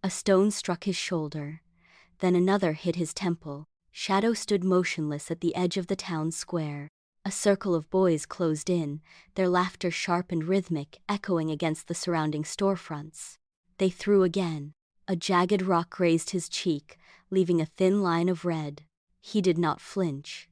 A stone struck his shoulder. Then another hit his temple. Shadow stood motionless at the edge of the town square. A circle of boys closed in, their laughter sharp and rhythmic, echoing against the surrounding storefronts. They threw again. A jagged rock grazed his cheek, leaving a thin line of red. He did not flinch.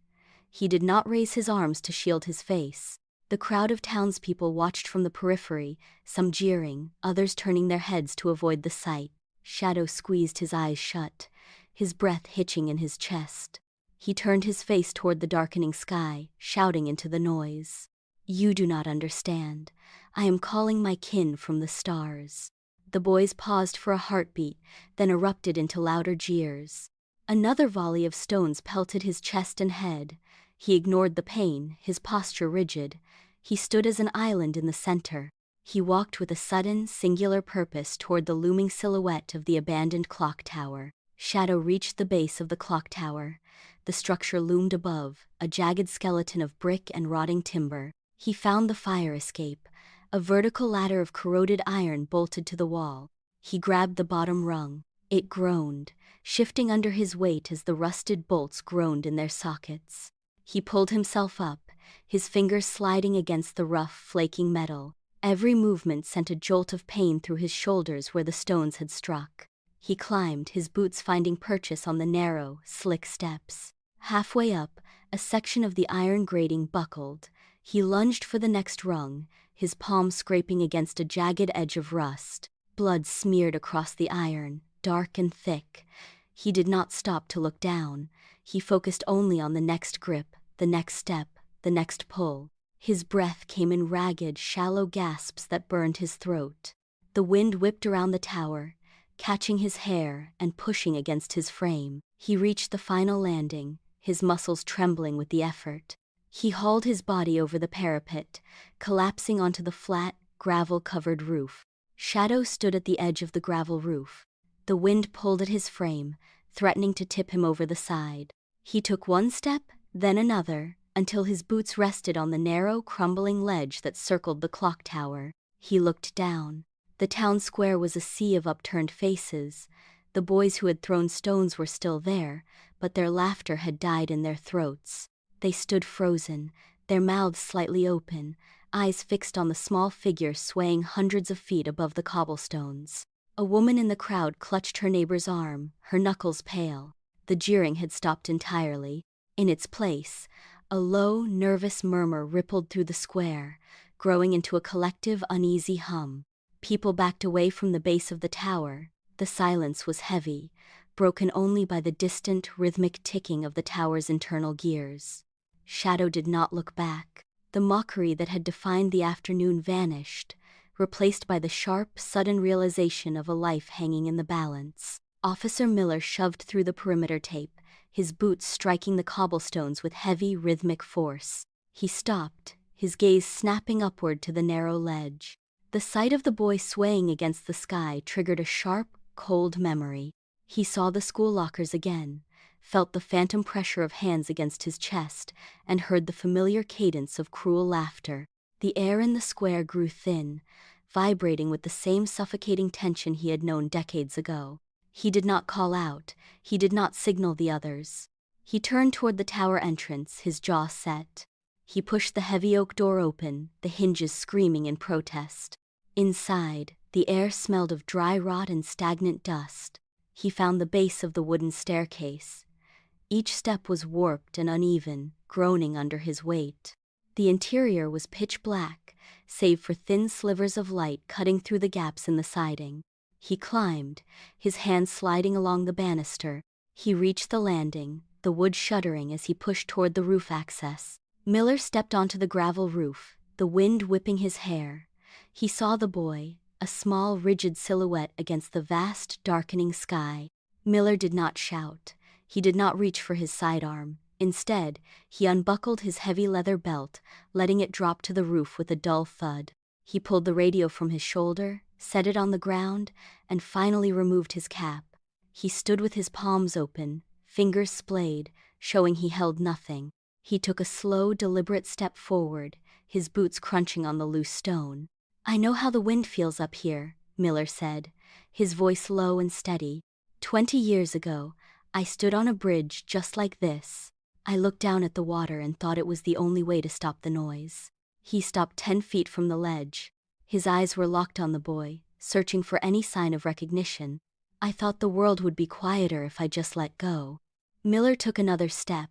He did not raise his arms to shield his face. The crowd of townspeople watched from the periphery, some jeering, others turning their heads to avoid the sight. Shadow squeezed his eyes shut, his breath hitching in his chest. He turned his face toward the darkening sky, shouting into the noise. "You do not understand. I am calling my kin from the stars." The boys paused for a heartbeat, then erupted into louder jeers. Another volley of stones pelted his chest and head. He ignored the pain, his posture rigid. He stood as an island in the center. He walked with a sudden, singular purpose toward the looming silhouette of the abandoned clock tower. Shadow reached the base of the clock tower. The structure loomed above, a jagged skeleton of brick and rotting timber. He found the fire escape, a vertical ladder of corroded iron bolted to the wall. He grabbed the bottom rung. It groaned, shifting under his weight as the rusted bolts groaned in their sockets. He pulled himself up, his fingers sliding against the rough, flaking metal. Every movement sent a jolt of pain through his shoulders where the stones had struck. He climbed, his boots finding purchase on the narrow, slick steps. Halfway up, a section of the iron grating buckled. He lunged for the next rung, his palm scraping against a jagged edge of rust. Blood smeared across the iron, dark and thick. He did not stop to look down. He focused only on the next grip, the next step, the next pull. His breath came in ragged, shallow gasps that burned his throat. The wind whipped around the tower, catching his hair and pushing against his frame. He reached the final landing, his muscles trembling with the effort. He hauled his body over the parapet, collapsing onto the flat, gravel-covered roof. Shadow stood at the edge of the gravel roof. The wind pulled at his frame, threatening to tip him over the side. He took one step, then another, until his boots rested on the narrow, crumbling ledge that circled the clock tower. He looked down. The town square was a sea of upturned faces. The boys who had thrown stones were still there, but their laughter had died in their throats. They stood frozen, their mouths slightly open, eyes fixed on the small figure swaying hundreds of feet above the cobblestones. A woman in the crowd clutched her neighbor's arm, her knuckles pale. The jeering had stopped entirely. In its place, a low, nervous murmur rippled through the square, growing into a collective, uneasy hum. People backed away from the base of the tower. The silence was heavy, broken only by the distant, rhythmic ticking of the tower's internal gears. Shadow did not look back. The mockery that had defined the afternoon vanished, replaced by the sharp, sudden realization of a life hanging in the balance. Officer Miller shoved through the perimeter tape, his boots striking the cobblestones with heavy, rhythmic force. He stopped, his gaze snapping upward to the narrow ledge. The sight of the boy swaying against the sky triggered a sharp, cold memory. He saw the school lockers again, felt the phantom pressure of hands against his chest, and heard the familiar cadence of cruel laughter. The air in the square grew thin, vibrating with the same suffocating tension he had known decades ago. He did not call out, he did not signal the others. He turned toward the tower entrance, his jaw set. He pushed the heavy oak door open, the hinges screaming in protest. Inside, the air smelled of dry rot and stagnant dust. He found the base of the wooden staircase. Each step was warped and uneven, groaning under his weight. The interior was pitch black, save for thin slivers of light cutting through the gaps in the siding. He climbed, his hands sliding along the banister. He reached the landing, the wood shuddering as he pushed toward the roof access. Miller stepped onto the gravel roof, the wind whipping his hair. He saw the boy, a small, rigid silhouette against the vast, darkening sky. Miller did not shout. He did not reach for his sidearm. Instead, he unbuckled his heavy leather belt, letting it drop to the roof with a dull thud. He pulled the radio from his shoulder, set it on the ground, and finally removed his cap. He stood with his palms open, fingers splayed, showing he held nothing. He took a slow, deliberate step forward, his boots crunching on the loose stone. "I know how the wind feels up here," Miller said. his voice low and steady. 20 years ago, I stood on a bridge just like this. I looked down at the water and thought it was the only way to stop the noise. He stopped 10 feet from the ledge. His eyes were locked on the boy, searching for any sign of recognition. I thought the world would be quieter if I just let go. Miller took another step,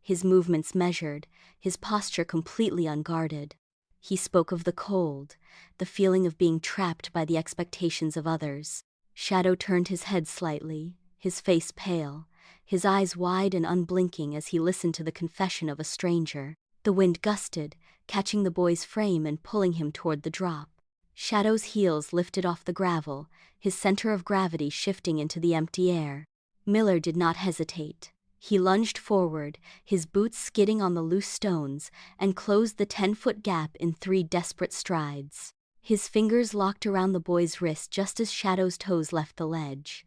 his movements measured, his posture completely unguarded. He spoke of the cold, the feeling of being trapped by the expectations of others. Shadow turned his head slightly, his face pale, his eyes wide and unblinking as he listened to the confession of a stranger. The wind gusted, catching the boy's frame and pulling him toward the drop. Shadow's heels lifted off the gravel, his center of gravity shifting into the empty air. Miller did not hesitate. He lunged forward, his boots skidding on the loose stones, and closed the 10-foot gap in 3 desperate strides. His fingers locked around the boy's wrist just as Shadow's toes left the ledge.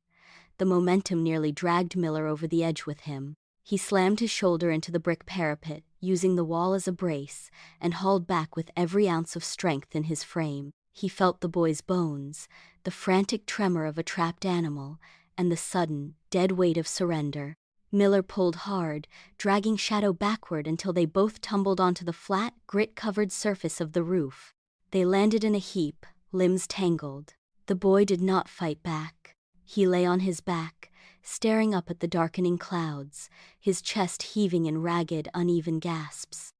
The momentum nearly dragged Miller over the edge with him. He slammed his shoulder into the brick parapet, using the wall as a brace, and hauled back with every ounce of strength in his frame. He felt the boy's bones, the frantic tremor of a trapped animal, and the sudden, dead weight of surrender. Miller pulled hard, dragging Shadow backward until they both tumbled onto the flat, grit-covered surface of the roof. They landed in a heap, limbs tangled. The boy did not fight back. He lay on his back, staring up at the darkening clouds, his chest heaving in ragged, uneven gasps.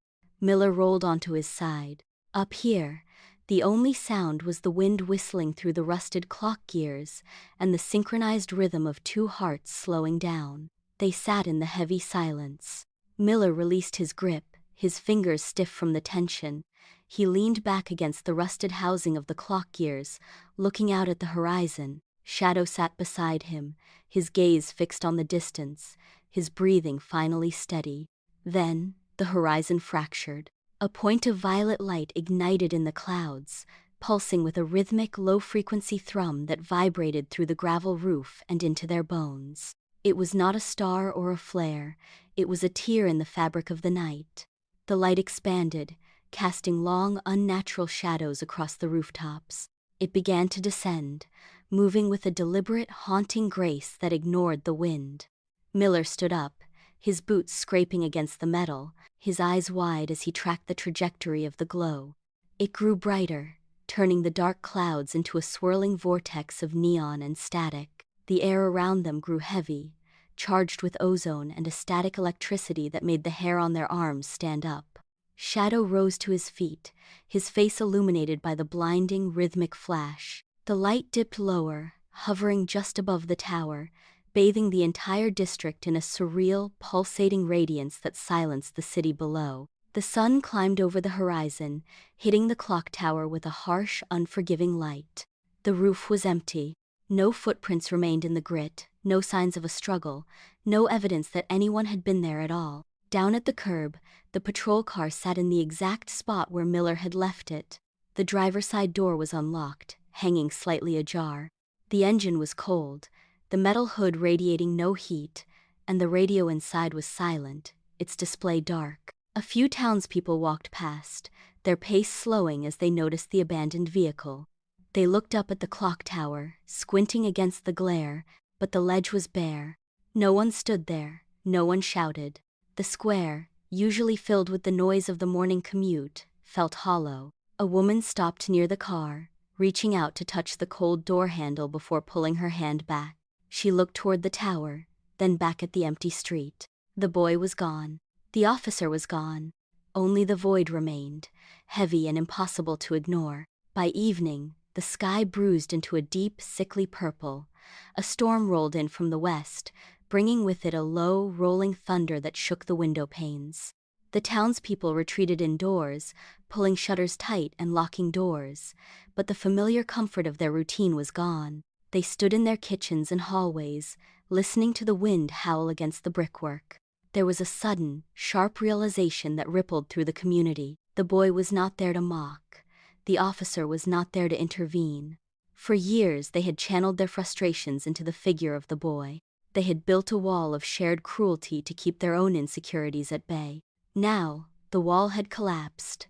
Miller rolled onto his side. Up here, the only sound was the wind whistling through the rusted clock gears and the synchronized rhythm of 2 hearts slowing down. They sat in the heavy silence. Miller released his grip, his fingers stiff from the tension. He leaned back against the rusted housing of the clock gears, looking out at the horizon. Shadow sat beside him, his gaze fixed on the distance, his breathing finally steady. Then, the horizon fractured. A point of violet light ignited in the clouds, pulsing with a rhythmic, low-frequency thrum that vibrated through the gravel roof and into their bones. It was not a star or a flare, it was a tear in the fabric of the night. The light expanded, casting long, unnatural shadows across the rooftops. It began to descend, moving with a deliberate, haunting grace that ignored the wind. Miller stood up, his boots scraping against the metal, his eyes wide as he tracked the trajectory of the glow. It grew brighter, turning the dark clouds into a swirling vortex of neon and static. The air around them grew heavy, charged with ozone and a static electricity that made the hair on their arms stand up. Shadow rose to his feet, his face illuminated by the blinding, rhythmic flash. The light dipped lower, hovering just above the tower, bathing the entire district in a surreal, pulsating radiance that silenced the city below. The sun climbed over the horizon, hitting the clock tower with a harsh, unforgiving light. The roof was empty. No footprints remained in the grit, no signs of a struggle, no evidence that anyone had been there at all. Down at the curb, the patrol car sat in the exact spot where Miller had left it. The driver's side door was unlocked, hanging slightly ajar. The engine was cold, the metal hood radiating no heat, and the radio inside was silent, its display dark. A few townspeople walked past, their pace slowing as they noticed the abandoned vehicle. They looked up at the clock tower, squinting against the glare, but the ledge was bare. No one stood there, no one shouted. The square, usually filled with the noise of the morning commute, felt hollow. A woman stopped near the car, reaching out to touch the cold door handle before pulling her hand back. She looked toward the tower, then back at the empty street. The boy was gone. The officer was gone. Only the void remained, heavy and impossible to ignore. By evening, the sky bruised into a deep, sickly purple. A storm rolled in from the west, bringing with it a low, rolling thunder that shook the window panes. The townspeople retreated indoors, pulling shutters tight and locking doors, but the familiar comfort of their routine was gone. They stood in their kitchens and hallways, listening to the wind howl against the brickwork. There was a sudden, sharp realization that rippled through the community. The boy was not there to mock. The officer was not there to intervene. For years they had channeled their frustrations into the figure of the boy. They had built a wall of shared cruelty to keep their own insecurities at bay. Now, the wall had collapsed.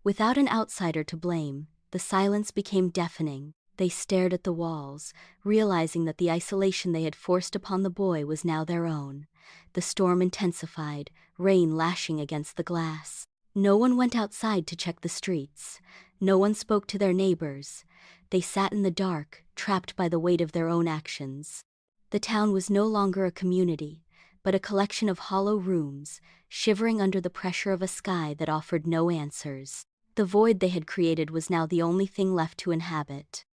Without an outsider to blame, the silence became deafening. They stared at the walls, realizing that the isolation they had forced upon the boy was now their own. The storm intensified, rain lashing against the glass. No one went outside to check the streets. No one spoke to their neighbors. They sat in the dark, trapped by the weight of their own actions. The town was no longer a community, but a collection of hollow rooms, shivering under the pressure of a sky that offered no answers. The void they had created was now the only thing left to inhabit.